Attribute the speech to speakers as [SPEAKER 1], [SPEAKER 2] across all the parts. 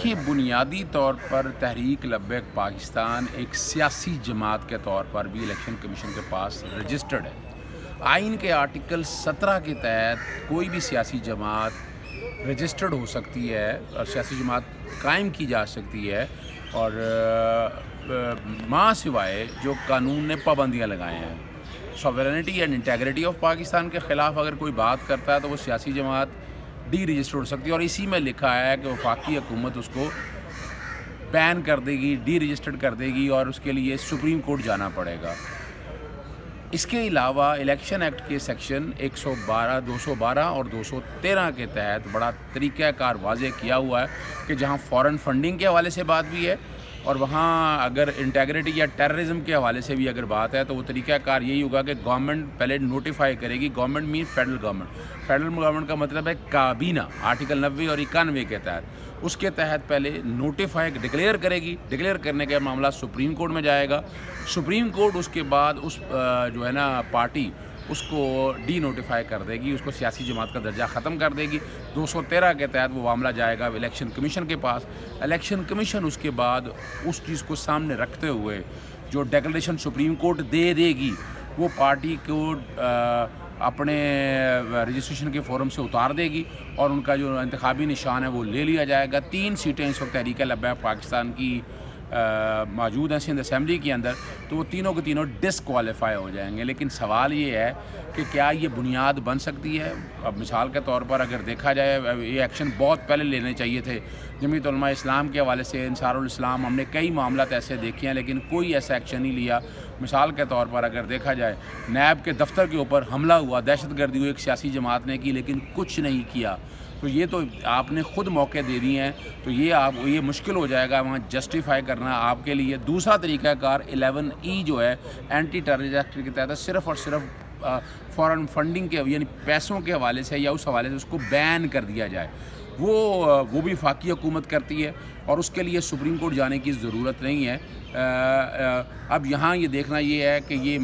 [SPEAKER 1] دیکھیں، بنیادی طور پر تحریک لبیک پاکستان ایک سیاسی جماعت کے طور پر بھی الیکشن کمیشن کے پاس رجسٹرڈ ہے۔ آئین کے آرٹیکل 17 کے تحت کوئی بھی سیاسی جماعت رجسٹرڈ ہو سکتی ہے اور سیاسی جماعت قائم کی جا سکتی ہے، اور ماں سوائے جو قانون نے پابندیاں لگائے ہیں۔ Sovereignty and integrity of Pakistan کے خلاف اگر کوئی بات کرتا ہے تو وہ سیاسی جماعت ڈی رجسٹر ہو سکتی ہے، اور اسی میں لکھا ہے کہ وفاقی حکومت اس کو بین کر دے گی، ڈی رجسٹرڈ کر دے گی، اور اس کے لیے سپریم کورٹ جانا پڑے گا۔ اس کے علاوہ الیکشن ایکٹ کے سیکشن 112، 212 اور 213 کے تحت بڑا طریقہ کار واضح کیا ہوا ہے کہ جہاں فورن فنڈنگ کے حوالے سے بات بھی ہے، اور وہاں اگر انٹیگریٹی یا ٹیررزم کے حوالے سے بھی اگر بات ہے تو وہ طریقہ کار یہی ہوگا کہ گورنمنٹ پہلے نوٹیفائی کرے گی۔ گورنمنٹ مین فیڈرل گورنمنٹ، فیڈرل گورنمنٹ کا مطلب ہے کابینہ، آرٹیکل 90 اور 91 کے تحت، اس کے تحت پہلے نوٹیفائی ڈکلیئر کرے گی۔ ڈکلیئر کرنے کا معاملہ سپریم کورٹ میں جائے گا، سپریم کورٹ اس کے بعد اس جو ہے نا پارٹی اس کو ڈی نوٹیفائی کر دے گی، اس کو سیاسی جماعت کا درجہ ختم کر دے گی۔ 213 کے تحت وہ معاملہ جائے گا الیکشن کمیشن کے پاس۔ الیکشن کمیشن اس کے بعد اس چیز کو سامنے رکھتے ہوئے جو ڈیکلریشن سپریم کورٹ دے گی، وہ پارٹی کو اپنے رجسٹریشن کے فورم سے اتار دے گی، اور ان کا جو انتخابی نشان ہے وہ لے لیا جائے گا۔ 3 سیٹیں اس وقت تحریک لبیک پاکستان کی موجود ہیں سندھ اسمبلی کے اندر، تو وہ تینوں کے تینوں ڈسکوالیفائی ہو جائیں گے۔ لیکن سوال یہ ہے کہ کیا یہ بنیاد بن سکتی ہے؟ اب مثال کے طور پر اگر دیکھا جائے، یہ ایکشن بہت پہلے لینے چاہیے تھے۔ جمعیت علماء اسلام کے حوالے سے، انصار الاسلام، ہم نے کئی معاملات ایسے دیکھے ہیں لیکن کوئی ایسا ایکشن نہیں لیا۔ مثال کے طور پر اگر دیکھا جائے، نیب کے دفتر کے اوپر حملہ ہوا، دہشت گردی ہوئی، ایک سیاسی جماعت نے کی لیکن کچھ نہیں کیا۔ تو یہ تو آپ نے خود موقع دے دیے ہیں، تو یہ مشکل ہو جائے گا وہاں جسٹیفائی کرنا آپ کے لیے۔ دوسرا طریقہ کار 11E جو ہے اینٹی ٹیررزم ایکٹ کے تحت، صرف اور صرف فورن فنڈنگ کے یعنی پیسوں کے حوالے سے یا اس حوالے سے اس کو بین کر دیا جائے۔ وہ بھی وفاقی حکومت کرتی ہے، اور اس کے لیے سپریم کورٹ جانے کی ضرورت نہیں ہے۔ اب یہاں یہ دیکھنا یہ ہے کہ یہ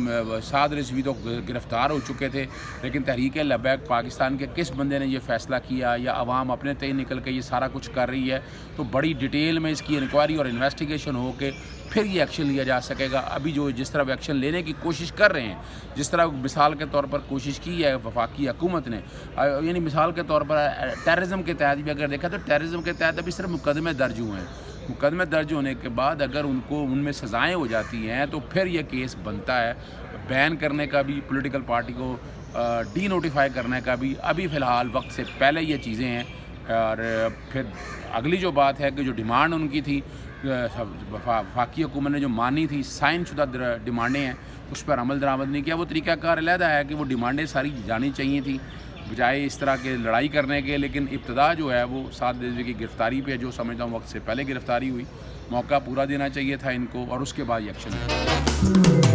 [SPEAKER 1] سعد رضوی تو گرفتار ہو چکے تھے، لیکن تحریک لبیک پاکستان کے کس بندے نے یہ فیصلہ کیا، یا عوام اپنے تئیں نکل کے یہ سارا کچھ کر رہی ہے؟ تو بڑی ڈیٹیل میں اس کی انکوائری اور انویسٹیگیشن ہو کے پھر یہ ایکشن لیا جا سکے گا۔ ابھی جو جس طرح ایکشن لینے کی کوشش کر رہے ہیں، جس طرح مثال کے طور پر کوشش کی ہے وفاقی حکومت نے، یعنی مثال کے طور پر ٹیررزم کے تحت بھی اگر دیکھا تو ٹیررزم کے تحت ابھی صرف مقدمے درج ہوئے ہیں۔ مقدمے درج ہونے کے بعد اگر ان میں سزائیں ہو جاتی ہیں تو پھر یہ کیس بنتا ہے بین کرنے کا بھی، پولیٹیکل پارٹی کو ڈی نوٹیفائی کرنے کا بھی۔ ابھی فی الحال وقت سے پہلے یہ چیزیں ہیں، اور پھر اگلی جو بات ہے کہ جو ڈیمانڈ ان کی تھی وفاقی حکومت نے جو مانی تھی، سائن شدہ ڈیمانڈیں ہیں، اس پر عمل درآمد نہیں کیا۔ وہ طریقہ کار علیحدہ ہے کہ وہ ڈیمانڈیں ساری جانی چاہیے تھیں بجائے اس طرح کے لڑائی کرنے کے، لیکن ابتدا جو ہے وہ سعد رضوی کی گرفتاری پہ، جو سمجھتا ہوں وقت سے پہلے گرفتاری ہوئی، موقع پورا دینا چاہیے تھا ان کو، اور اس کے بعد یہ ایکشن